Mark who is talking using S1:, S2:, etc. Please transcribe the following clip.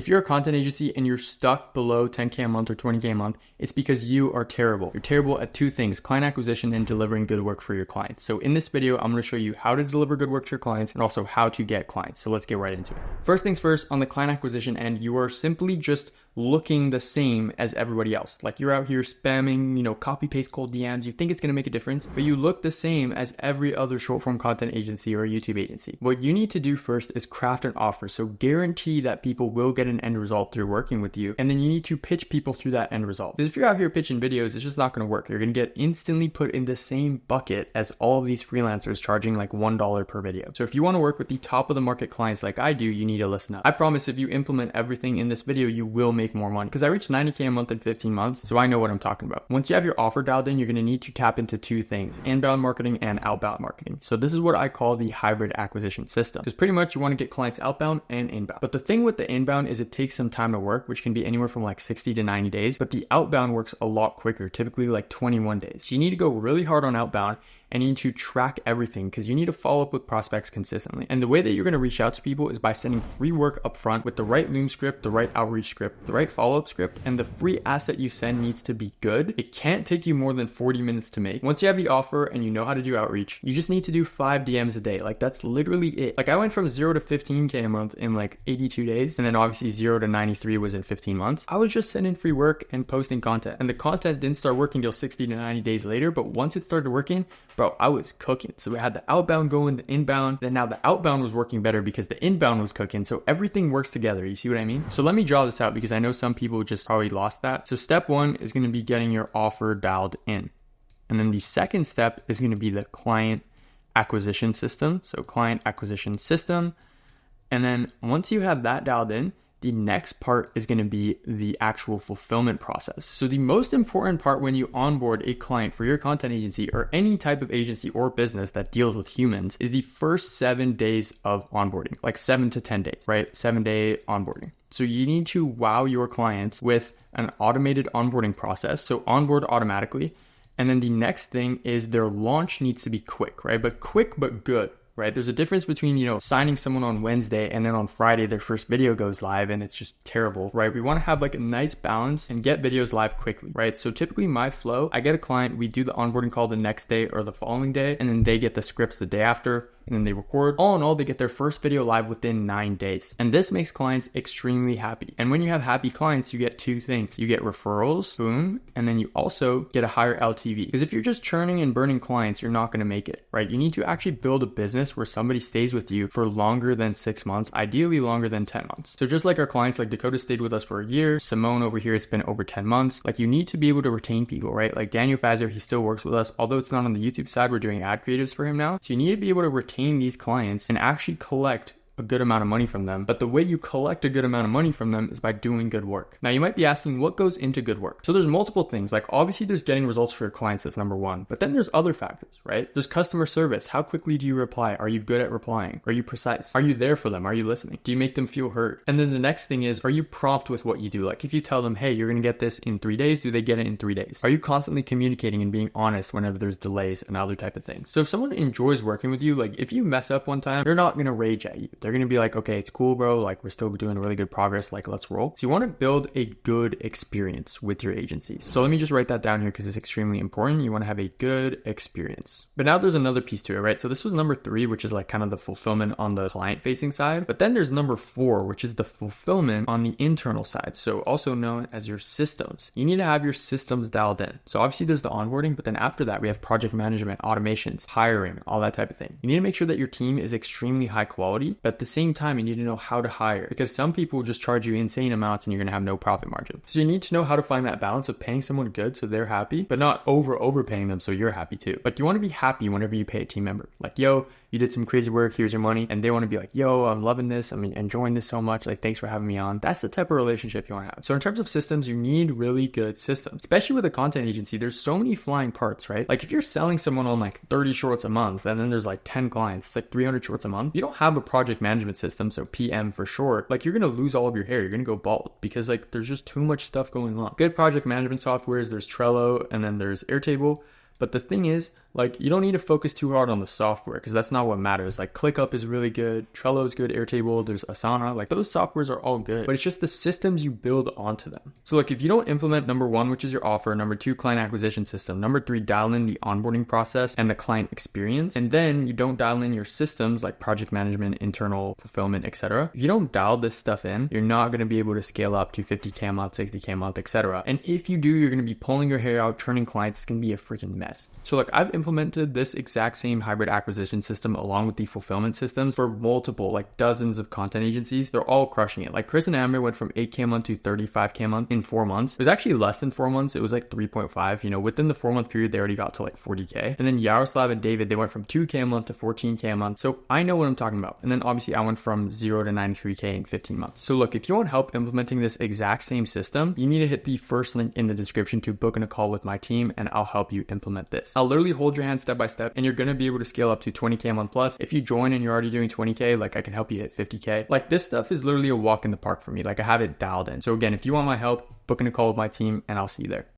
S1: If you're a content agency and you're stuck below 10K a month or 20K a month, it's because you are terrible. You're terrible at two things: client acquisition and delivering good work for your clients. So in this video, I'm going to show you how to deliver good work to your clients and also how to get clients. So let's get right into it. First things first, on the client acquisition end, you are simply just looking the same as everybody else. Like you're out here spamming, copy paste cold DMs. You think it's going to make a difference, but you look the same as every other short form content agency or YouTube agency. What you need to do first is craft an offer. So guarantee that people will get an end result through working with you. And then you need to pitch people through that end result. Because if you're out here pitching videos, it's just not going to work. You're going to get instantly put in the same bucket as all of these freelancers charging like $1 per video. So if you want to work with the top of the market clients like I do, you need to listen up. I promise if you implement everything in this video, you will make more money, because I reached 90K a month in 15 months. So I know what I'm talking about. Once you have your offer dialed in, you're going to need to tap into two things: inbound marketing and outbound marketing. So this is what I call the hybrid acquisition system, because pretty much you want to get clients outbound and inbound. But the thing with the inbound is it takes some time to work, which can be anywhere from like 60 to 90 days. But the outbound works a lot quicker, typically like 21 days. So you need to go really hard on outbound, and you need to track everything because you need to follow up with prospects consistently. And the way that you're going to reach out to people is by sending free work up front with the right Loom script, the right outreach script, the right follow-up script, and the free asset you send needs to be good. It can't take you more than 40 minutes to make. Once you have the offer and you know how to do outreach, you just need to do 5 DMs a day. Like that's literally it. Like I went from 0 to 15K a month in like 82 days. And then obviously 0 to 93 was in 15 months. I was just sending free work and posting content. And the content didn't start working till 60 to 90 days later. But once it started working, bro, I was cooking. So we had the outbound going, the inbound, then now the outbound was working better because the inbound was cooking. So everything works together. You see what I mean? So let me draw this out because I know some people just probably lost that. So step 1 is going to be getting your offer dialed in. And then the second step is going to be the client acquisition system. So client acquisition system. And then once you have that dialed in, the next part is going to be the actual fulfillment process. So the most important part when you onboard a client for your content agency or any type of agency or business that deals with humans is the first 7 days of onboarding, like 7 to 10 days, right? 7-day onboarding. So you need to wow your clients with an automated onboarding process. So onboard automatically. And then the next thing is their launch needs to be quick, right? But quick, but good. Right? There's a difference between, signing someone on Wednesday and then on Friday, their first video goes live and it's just terrible, right? We want to have like a nice balance and get videos live quickly, right? So typically my flow, I get a client, we do the onboarding call the next day or the following day, and then they get the scripts the day after. And then they record. All in all, they get their first video live within 9 days. And this makes clients extremely happy. And when you have happy clients, you get two things. You get referrals, boom, and then you also get a higher LTV. Because if you're just churning and burning clients, you're not going to make it, right? You need to actually build a business where somebody stays with you for longer than 6 months, ideally longer than 10 months. So just like our clients, like Dakota stayed with us for a year. Simone over here, it's been over 10 months. Like you need to be able to retain people, right? Like Daniel Fazer, he still works with us. Although it's not on the YouTube side, we're doing ad creatives for him now. So you need to be able to retain these clients and actually collect a good amount of money from them. But the way you collect a good amount of money from them is by doing good work. Now you might be asking, what goes into good work? So there's multiple things. Like obviously there's getting results for your clients, that's number 1. But then there's other factors, right? There's customer service. How quickly do you reply? Are you good at replying? Are you precise? Are you there for them? Are you listening? Do you make them feel heard? And then the next thing is, are you prompt with what you do? Like if you tell them, hey, you're going to get this in 3 days, do they get it in 3 days? Are you constantly communicating and being honest whenever there's delays and other type of things? So if someone enjoys working with you, like if you mess up one time, they're not going to rage at you. They're going to be like, okay, it's cool, bro. Like we're still doing really good progress. Like let's roll. So you want to build a good experience with your agencies. So let me just write that down here because it's extremely important. You want to have a good experience. But now there's another piece to it, right? So this was number 3, which is like kind of the fulfillment on the client facing side. But then there's number 4, which is the fulfillment on the internal side. So also known as your systems. You need to have your systems dialed in. So obviously there's the onboarding, but then after that we have project management, automations, hiring, all that type of thing. You need to make sure that your team is extremely high quality, but at the same time, you need to know how to hire, because some people just charge you insane amounts and you're going to have no profit margin. So you need to know how to find that balance of paying someone good so they're happy, but not overpaying them so you're happy too. Like you want to be happy whenever you pay a team member. Like, yo, you did some crazy work, here's your money. And they want to be like, yo, I'm loving this, I'm enjoying this so much, like thanks for having me on. That's the type of relationship you want to have. So in terms of systems, you need really good systems, especially with a content agency. There's so many flying parts, right? Like if you're selling someone on like 30 shorts a month and then there's like 10 clients, it's like 300 shorts a month. You don't have a project management system, so PM for short, like you're going to lose all of your hair. You're going to go bald because like there's just too much stuff going on. Good project management softwares, there's Trello and then there's Airtable. But the thing is, like, you don't need to focus too hard on the software because that's not what matters. Like, ClickUp is really good, Trello is good, Airtable, there's Asana, like those softwares are all good, but it's just the systems you build onto them. So like, if you don't implement number one, which is your offer, number two, client acquisition system, number three, dial in the onboarding process and the client experience, and then you don't dial in your systems like project management, internal fulfillment, etc. If you don't dial this stuff in, you're not going to be able to scale up to 50K a month, 60K a month, etc. And if you do, you're going to be pulling your hair out, churning clients. It's going to be a freaking mess. So like, I've implemented this exact same hybrid acquisition system along with the fulfillment systems for multiple, like dozens of content agencies. They're all crushing it. Like Chris and Amber went from 8K a month to 35K a month in 4 months. It was actually less than 4 months. It was like 3.5. You know, within the 4-month period, they already got to like 40K. And then Yaroslav and David, they went from 2K a month to 14K a month. So I know what I'm talking about. And then obviously I went from 0 to 93K in 15 months. So look, if you want help implementing this exact same system, you need to hit the first link in the description to book in a call with my team, and I'll help you implement this. I'll literally hold your hand step by step, and you're going to be able to scale up to 20K a month plus. If you join and you're already doing 20K, like I can help you hit 50K. Like this stuff is literally a walk in the park for me. Like I have it dialed in. So again, if you want my help, book in a call with my team and I'll see you there.